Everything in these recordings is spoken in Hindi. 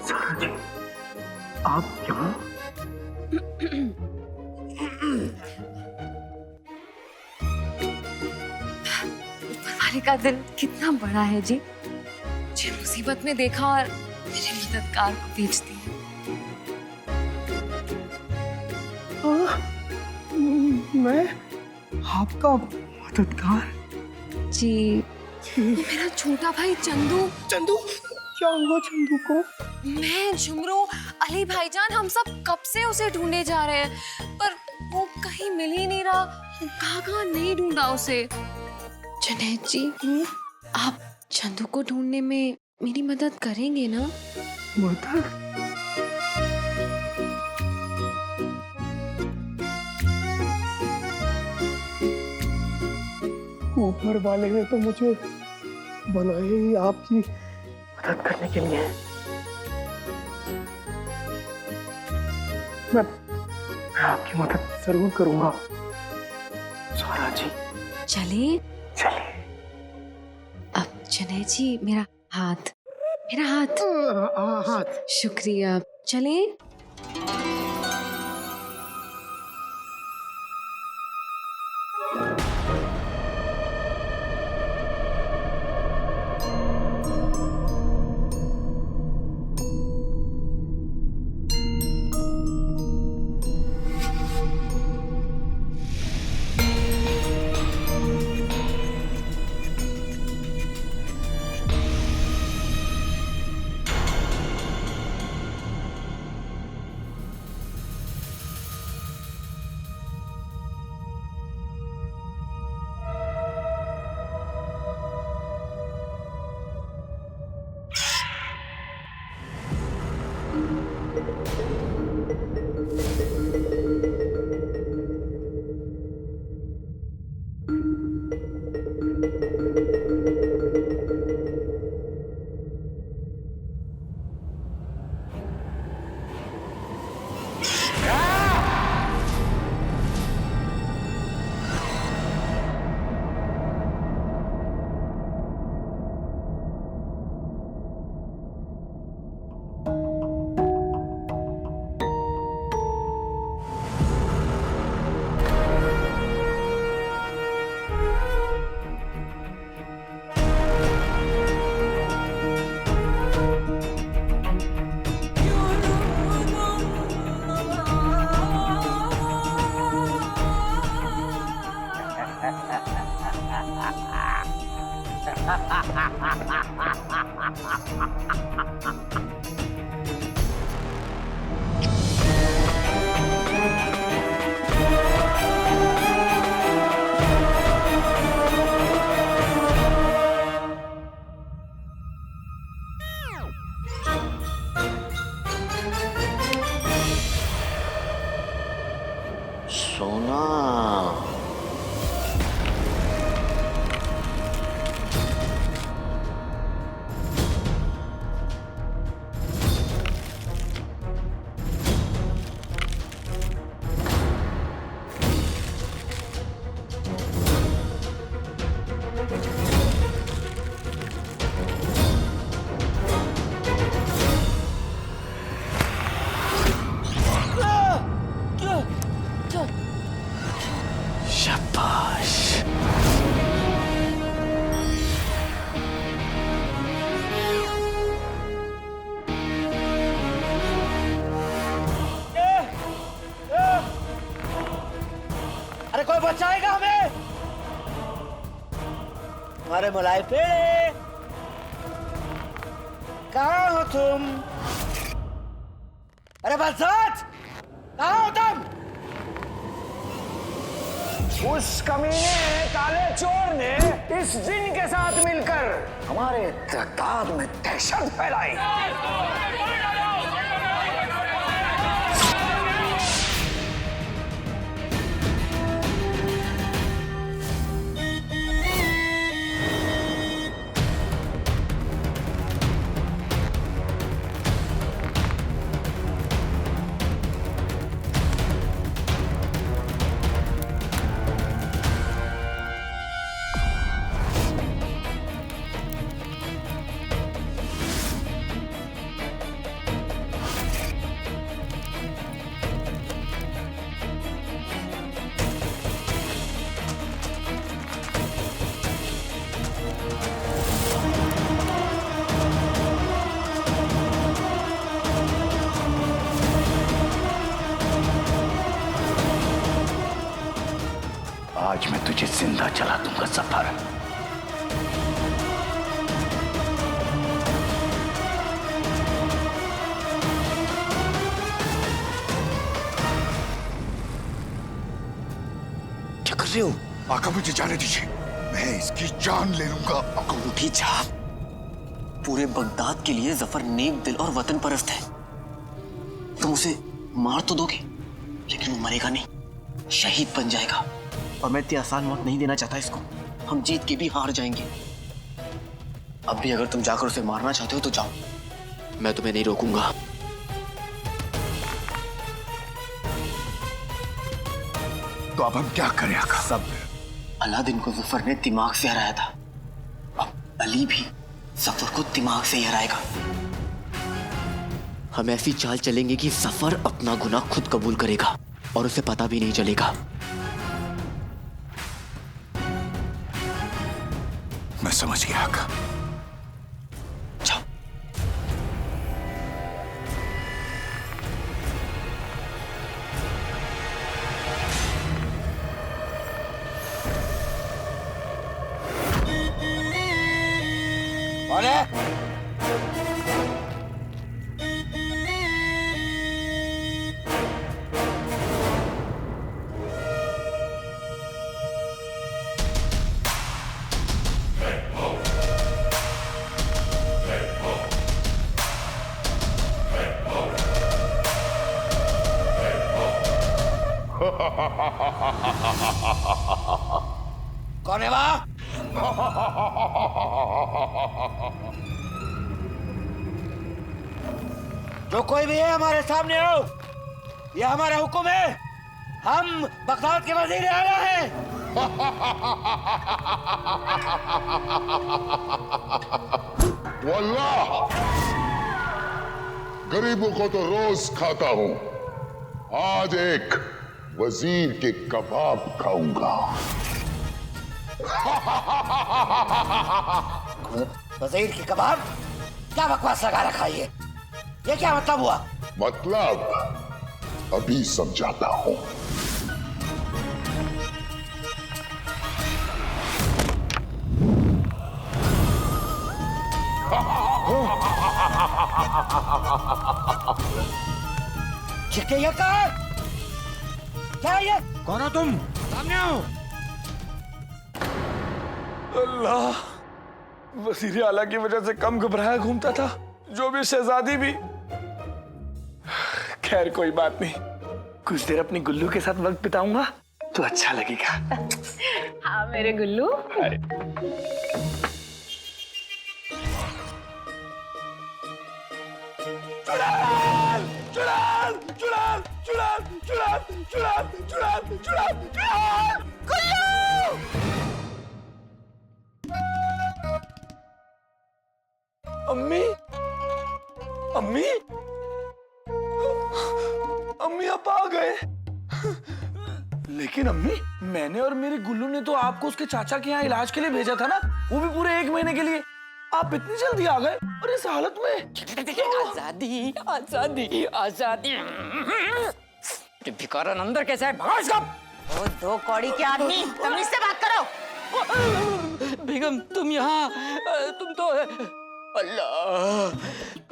सारा जी, आप यहाँ? ऊपर वाले का दिल कितना बड़ा है जी, मुझे मुसीबत में देखा और मेरे मददगार को भेज दिया। मैं आपका मददगार? जी, मेरा छोटा भाई चंदू। चंदू? क्या हुआ चंदू को? मैं, झुमरू, अली भाईजान, हम सब कब से उसे ढूंढे जा रहे हैं, पर वो कहीं मिल ही नहीं रहा। कहाँ नहीं ढूंढा उसे। जुनैद जी, आप चंदू को ढूंढने में मेरी मदद करेंगे ना? मदद? ऊपर वाले ने तो मुझे बनाया ही आपकी मदद करने के लिए। मैं आपकी मदद जरूर करूंगा सारा जी। चले? चलिए। अब जुनैद जी, मेरा हाथ। हाथ। शुक्रिया। चले? सोना, शाबाश। अरे कोई बचाएगा हमें? हमारे मलाई पेड़े, कहाँ हो तुम? अरे बलसाज, कहाँ हो तुम? उस कमीने काले चोर ने इस जिन के साथ मिलकर हमारे तादाद में दहशत फैलाई। तुझे जिंदा चला दूंगा सफर। क्या कर रहे हो? आका मुझे जाने दीजिए, मैं इसकी जान ले लूंगा। अंगूठी छाप पूरे बगदाद के लिए जफर नेक दिल और वतन परस्त है। तुम उसे मार तो दोगे, लेकिन वो मरेगा नहीं, शहीद बन जाएगा। और मैं इतनी आसान मौत नहीं देना चाहता इसको। हम जीत के भी हार जाएंगे। अब भी अगर तुम जाकर उसे मारना चाहते हो तो जाओ, मैं तुम्हें नहीं रोकूंगा। तो अब हम क्या करें आका? सब अलादीन को जफर ने दिमाग से हराया था, अब अली भी जफर को दिमाग से ही हराएगा। हम ऐसी चाल चलेंगे कि जफर अपना गुनाह खुद कबूल करेगा और उसे पता भी नहीं चलेगा। मैं समझ गया आका। जाओ। कौन है? कौन है वहां? जो कोई भी है हमारे सामने आओ, यह हमारा हुक्म है। हम बगदाद के वजीर आला हैं। वल्लाह गरीबों को तो रोज खाता हूं, आज एक वजीर के कबाब खाऊंगा। वजीर की कबाब? क्या बकवास लगा रखा है ये क्या मतलब हुआ? मतलब अभी समझाता हूं। ये कहा? क्या ये? कौन हो तुम? सामने आओ। अल्लाह, वजीर आला की वजह से कम घबराया घूमता था, जो भी शहजादी भी। खैर कोई बात नहीं, कुछ देर अपनी गुल्लू के साथ वक्त बिताऊंगा तो अच्छा लगेगा। हाँ मेरे गुल्लू। चुड़ैल, चुड़ैल, चुड़ैल, चुड़ैल, चुड़ैल, चुड़ैल, चुड़ैल, चुड़ैल, चुड़ैल, गुल्लू! अम्मी, अम्मी, अम्मी आप आ गए। लेकिन अम्मी, मैंने और मेरे गुल्लू ने तो आपको उसके चाचा के यहाँ इलाज के लिए भेजा था ना, वो भी पूरे 1 महीने के लिए। आप इतनी जल्दी आ गए और इस हालत में? आजादी आजादी आजादी। भिखारन अंदर कैसा है? भगाओ इसको। वो 2 कौड़ी के आदमी, तमीज से बात करो। बेगम तुम यहाँ, तुम तो अल्लाह,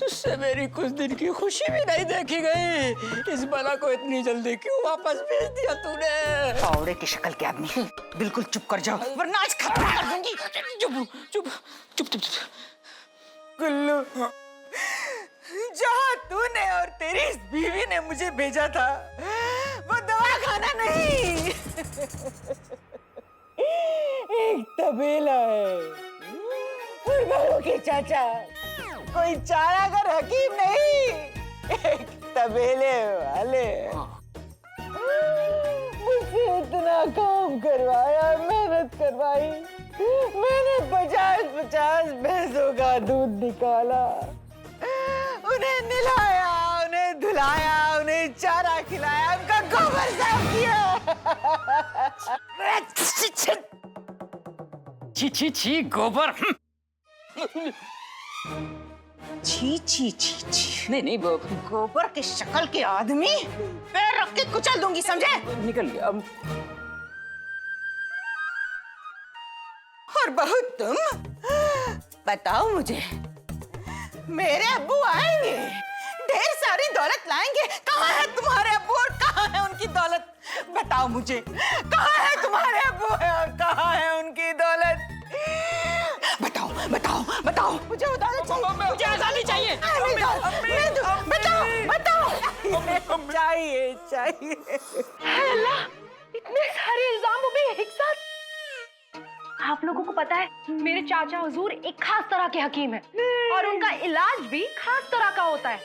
तुझसे मेरी कुछ दिन की खुशी भी नहीं देखी गई। इस बला को इतनी जल्दी क्यों वापस भेज दिया तूने? कौड़े की शक्ल के आदमी, बिल्कुल चुप कर जाओ वरना आज खत्म कर दूंगी। चुप चुप चुप चुप चुप। गुल्लू, जहाँ तूने और तेरी इस बीवी ने मुझे भेजा था, वो दवा खाना नहीं, एक तबेला है। बहू के चाचा कोई चारागर हकीम नहीं, एक तबेले वाले। मुझसे इतना काम करवाया, मेहनत करवाई, मैंने 50-50 भैंसों का दूध निकाला, उन्हें नहलाया, उन्हें धुलाया, उन्हें चारा खिलाया, उनका गोबर साफ किया। छी छी छी, गोबर। छी छी छी छी। नहीं नहीं, वो गोबर की शक्ल के आदमी, पैर रख के कुचल दूंगी, समझे? निकल गया। तुम बताओ मुझे, मेरे अब्बू आएंगे, ढेर सारी दौलत लाएंगे। कहाँ है तुम्हारे अब्बू और कहाँ है उनकी दौलत? बताओ मुझे, कहाँ है तुम्हारे अब्बू और कहाँ है उनकी दौलत? बताओ बताओ बताओ, मुझे वो दौलत चाहिए, मुझे आजादी चाहिए। बताओ बताओ, चाहिए चाहिए। अल्लाह, इतने सारे इल्जाम भी एक साथ। आप लोगों को पता है, मेरे चाचा हुजूर एक खास तरह के हकीम है और उनका इलाज भी खास तरह का होता है।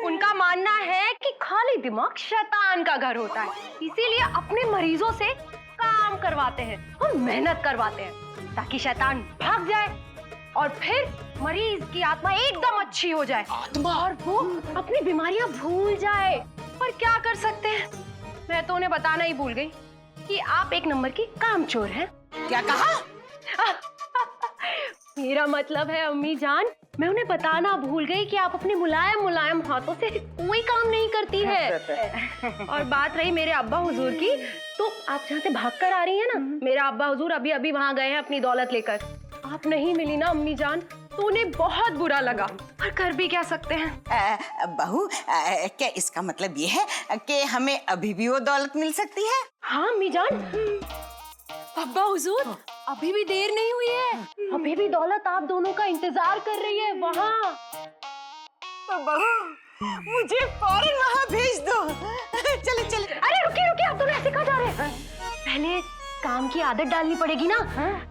उनका मानना है कि खाली दिमाग शैतान का घर होता है, इसीलिए अपने मरीजों से काम करवाते हैं और मेहनत करवाते हैं ताकि शैतान भाग जाए और फिर मरीज की आत्मा एकदम अच्छी हो जाए और वो अपनी बीमारियां भूल जाए। पर क्या कर सकते हैं, मैं तो उन्हें बताना ही भूल गई कि आप एक नंबर की कामचोर हैं। क्या कहा? मेरा मतलब है अम्मी जान, मैं उन्हें बताना भूल गई कि आप अपने मुलायम मुलायम हाथों से कोई काम नहीं करती है। और बात रही मेरे अब्बा हुजूर की, तो आप जहाँ से भागकर आ रही हैं ना, मेरा अब्बा हुजूर अभी अभी वहाँ गए हैं अपनी दौलत लेकर। आप नहीं मिली ना अम्मी जान, तो उन्हें बहुत बुरा लगा, और कर भी क्या सकते हैं। बहू, क्या इसका मतलब ये है कि हमें अभी भी वो दौलत मिल सकती है? हाँ अम्मी जान। अब्बा हुजूर, अभी भी देर नहीं हुई है, अभी भी दौलत आप दोनों का इंतजार कर रही है वहाँ। तो बहू, मुझे फौरन वहाँ भेज दो। चले चले। अरे रुकिए रुकिए, आप दोनों ऐसे कहाँ जा रहे हैं? पहले काम की आदत डालनी पड़ेगी ना।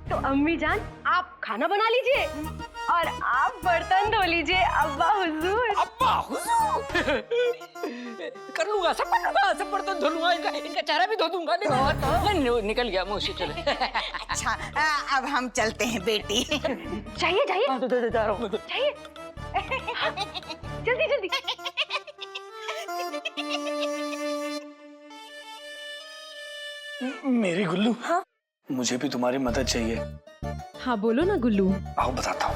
तो अम्मी जान, आप खाना बना लीजिए और आप बर्तन धो लीजिए। अब्बा हुजूर। अब्बा हुजूर कर लूंगा, सब कर लूंगा, सब बर्तन धो लूंगा, इनका चेहरा भी धो दूंगा। नहीं, निकल गया मुंह से। चले। अच्छा, अब हम चलते हैं बेटी। चाहिए चाहिए जा रहा हूँ। चाहिए। जल्दी जल्दी। मेरी गुल्लू, हाँ? मुझे भी तुम्हारी मदद चाहिए। हाँ बोलो ना गुल्लू। आओ बताता हूँ।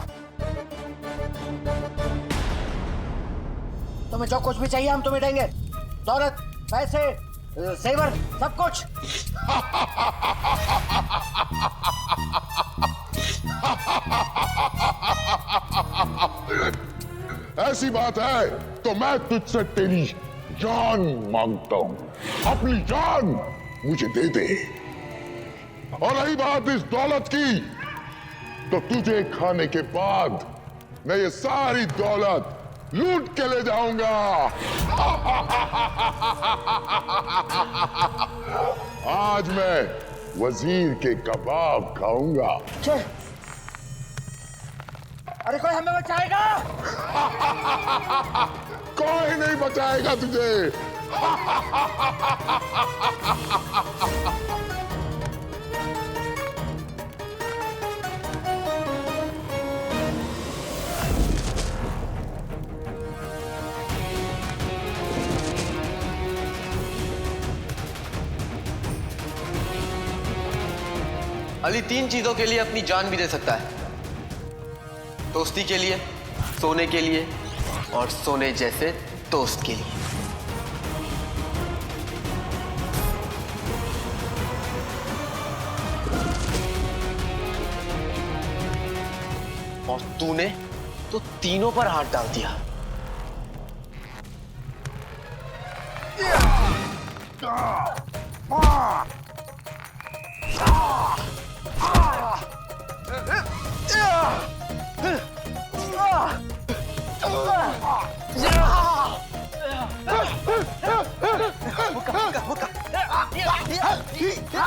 तुम्हें जो कुछ भी चाहिए हम तुम्हें देंगे, दौलत, पैसे, जेवर, सब कुछ। ऐसी बात है तो मैं तुझसे तेरी जान मांगता हूँ। अपनी जान मुझे दे दे। और रही बात इस दौलत की, तो तुझे खाने के बाद मैं ये सारी दौलत लूट के ले जाऊंगा। आज मैं वजीर के कबाब खाऊंगा। अरे कोई हमें बचाएगा? कोई नहीं बचाएगा तुझे। अली 3 चीजों के लिए अपनी जान भी दे सकता है, दोस्ती के लिए, सोने के लिए और सोने जैसे दोस्त के लिए। और तूने तो तीनों पर हाथ डाल दिया।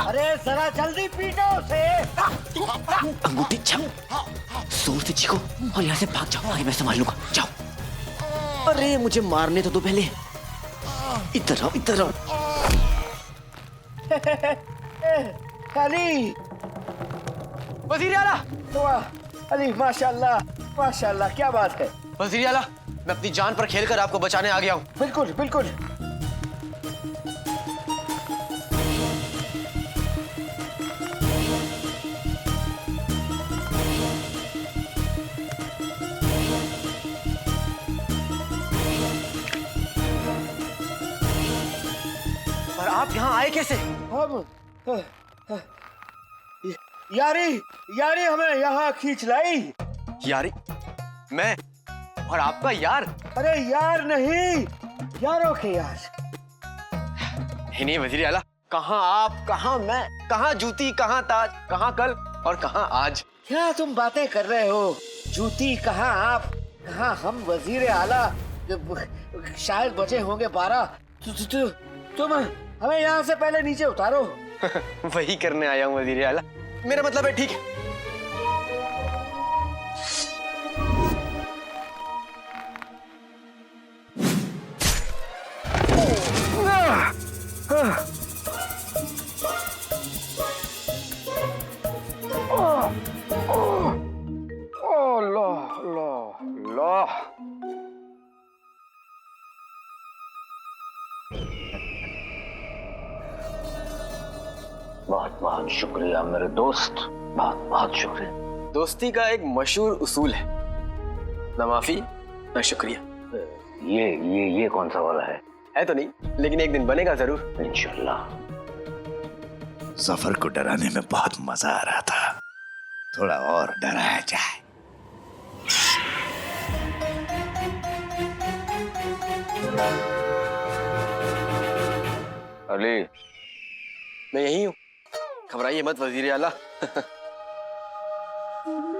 अरे जरा जल्दी पीटो उसे। अंगूठी छाओ, जोर से चीखो और यहाँ से भाग जाओ। आगे मैं संभाल लूंगा, जाओ। अरे मुझे मारने तो दो पहले। इधर आओ, इधर आओ। अली, वजीर आला। वाह अली, माशाल्लाह माशाल्लाह, क्या बात है। वजीर आला, मैं अपनी जान पर खेलकर आपको बचाने आ गया हूँ। बिल्कुल बिल्कुल। पर आप यहाँ आए कैसे? हम यारी यारी हमें यहाँ खींच लाई। यारी? मैं और आपका यार? अरे यार नहीं, यारों के यार। ही नहीं वजीर आला, कहाँ आप, कहाँ मैं, कहाँ जूती, कहाँ ताज, कहाँ कल और कहाँ आज? क्या तुम बातें कर रहे हो? जूती कहाँ आप, कहाँ हम? वजीर आला शायद बचे होंगे 12। तुम हमें यहाँ से पहले नीचे उतारो। वही करने आया हूँ वजीर आला। मेरा मतलब है, ठीक है। बहुत बहुत शुक्रिया मेरे दोस्त, बहुत बहुत शुक्रिया। दोस्ती का एक मशहूर उसूल है, ना माफी ना शुक्रिया। ये कौन सा वाला है तो नहीं, लेकिन एक दिन बनेगा जरूर इंशाल्लाह। जफर को डराने में बहुत मजा आ रहा था, थोड़ा और डराया जाए। अली, मैं यही हूँ, घबराइए मत वजीर आला।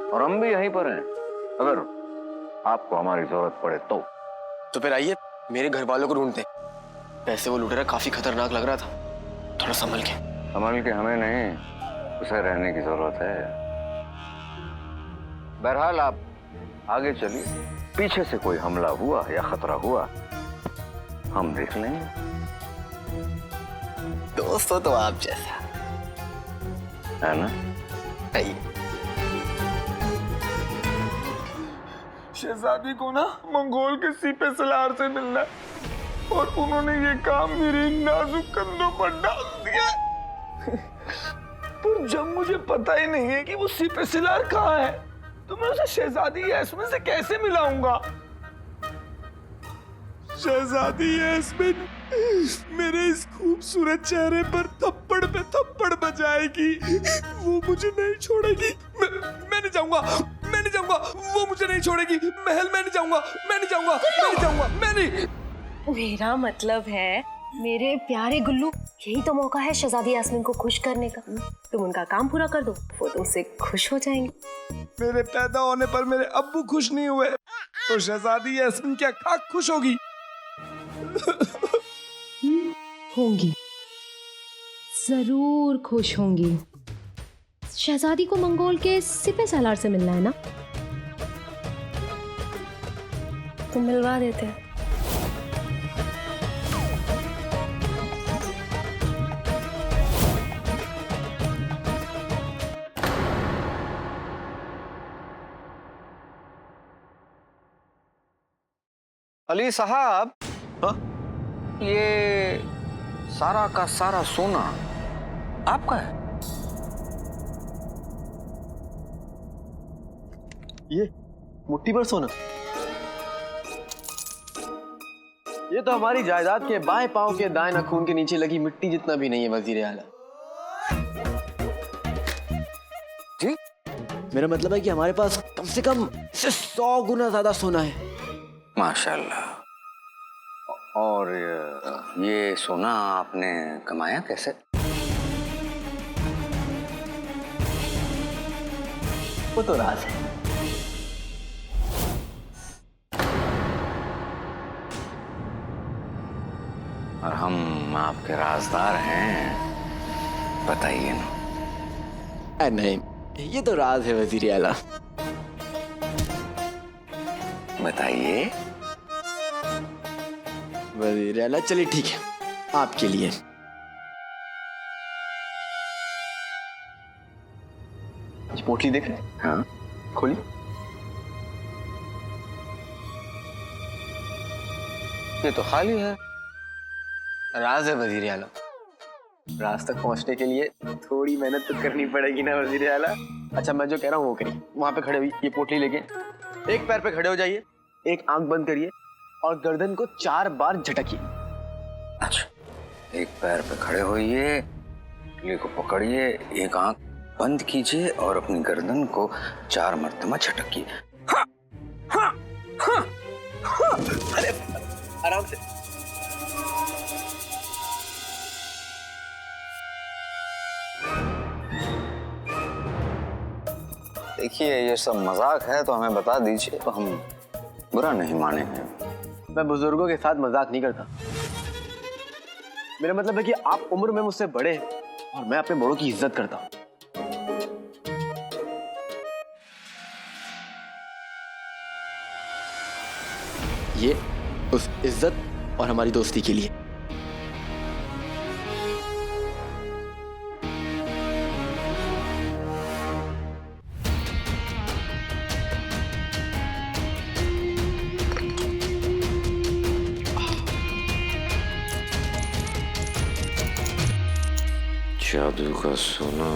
और हम भी यहीं पर हैं, अगर आपको हमारी जरूरत पड़े तो फिर आइए, मेरे घर वालों को ढूंढते। वैसे वो लुटेरा काफी खतरनाक लग रहा था, थोड़ा संभल के। संभल के हमें नहीं, उसे रहने की जरूरत है। बहरहाल आप आगे चलिए, पीछे से कोई हमला हुआ या खतरा हुआ हम देख लेंगे। दोस्त हो तो आप जैसा है ना? आइए। शहजादी को ना मंगोल के सीपे सलार से मिलना है और उन्होंने ये काम मेरे नाजुक कंधों पर डाल दिया। पर जब मुझे पता ही नहीं है कि वो सीपे सलार कहाँ है, तो मैं उसे शहजादी यास्मीन से कैसे मिलाऊंगा? शहजादी यास्मीन मेरे इस खूबसूरत चेहरे पर थप्पड़ पे थप्पड़ बजाएगी, वो मुझे नहीं छोड़ेगी। मैं नहीं जाऊंगा, मैं नहीं जाऊंगा, वो मुझे नहीं छोड़ेगी। महल मैं नहीं जाऊंगा, मैं नहीं जाऊंगा, मैं नहीं जाऊंगा, मैं नहीं। मेरा मतलब है मेरे प्यारे गुल्लू, यही तो मौका है शहजादी यास्मीन को खुश करने का। तुम उनका काम पूरा कर दो, वो तुमसे खुश हो जाएंगे। मेरे पैदा होने पर मेरे अब्बू खुश नहीं हुए, तो शहजादी यास्मीन क्या खाक खुश होगी? होंगी, जरूर खुश होंगी। शहजादी को मंगोल के सिपे सालार से मिलना है ना, तो मिलवा देते हैं। अली साहब, ये सारा का सारा सोना आपका है? ये मुट्ठी भर सोना, ये तो हमारी जायदाद के बाएं पांव के दाएं नाखून के नीचे लगी मिट्टी जितना भी नहीं है वजीर आला। जी? मेरा मतलब है कि हमारे पास कम से कम 100 गुना ज्यादा सोना है। माशाल्लाह। और ये सोना आपने कमाया कैसे? वो तो राज है। और हम आपके राजदार हैं, बताइए ना। नहीं, ये तो राज है वजीर आला। बताइए। वजीर आला, चलिए ठीक है, आपके लिए। ये पोटली देख रहे हैं? हाँ, खोली। ये तो खाली है। राज है वजीर आला, राज तक पहुंचने के लिए थोड़ी मेहनत तो करनी पड़ेगी ना वजीर आला। अच्छा, मैं जो कह रहा हूँ वो करिए। वहां पे खड़े हुई ये पोटली लेके एक पैर पे खड़े हो जाइए, एक आंख बंद करिए और गर्दन को 4 बार झटकिए। अच्छा, एक पैर पे खड़े होइए, पोटली को पकड़िए, एक आंख बंद कीजिए और अपनी गर्दन को 4 मरतबा झटकिए। अरे आराम से। देखिए ये सब मजाक है तो हमें बता दीजिए तो हम बुरा नहीं मानेंगे। मैं बुजुर्गों के साथ मजाक नहीं करता। मेरा मतलब है कि आप उम्र में मुझसे बड़े हैं और मैं अपने बड़ों की इज्जत करता हूं। ये उस इज्जत और हमारी दोस्ती के लिए। जादू का सोना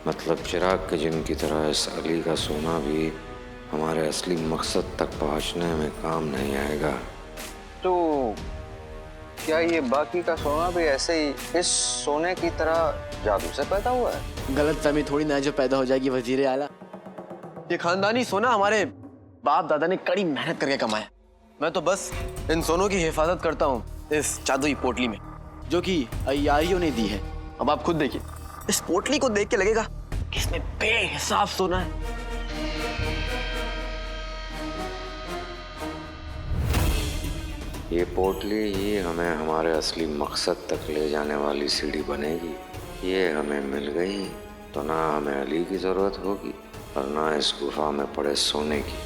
मतलब चिराग के जिनकी तरह इस अली का सोना भी हमारे असली मकसद तक पहुंचने में काम नहीं आएगा। तो क्या ये बाकी का सोना भी ऐसे ही इस सोने की तरह जादू से पैदा हुआ है? गलत फहमी थोड़ी ना जो पैदा हो जाएगी वजीर आला। ये खानदानी सोना हमारे बाप दादा ने कड़ी मेहनत करके कमाया। मैं तो बस इन सोनों की हिफाजत करता हूँ इस जादुई पोटली में जो कि अय्यारियों ने दी है। अब आप खुद देखिए, इस पोटली को देख के लगेगा कि इसमें बेहिसाब सोना है। ये पोटली ही हमें हमारे असली मकसद तक ले जाने वाली सीढ़ी बनेगी। ये हमें मिल गई तो ना हमें अली की जरूरत होगी और ना इस गुफा में पड़े सोने की।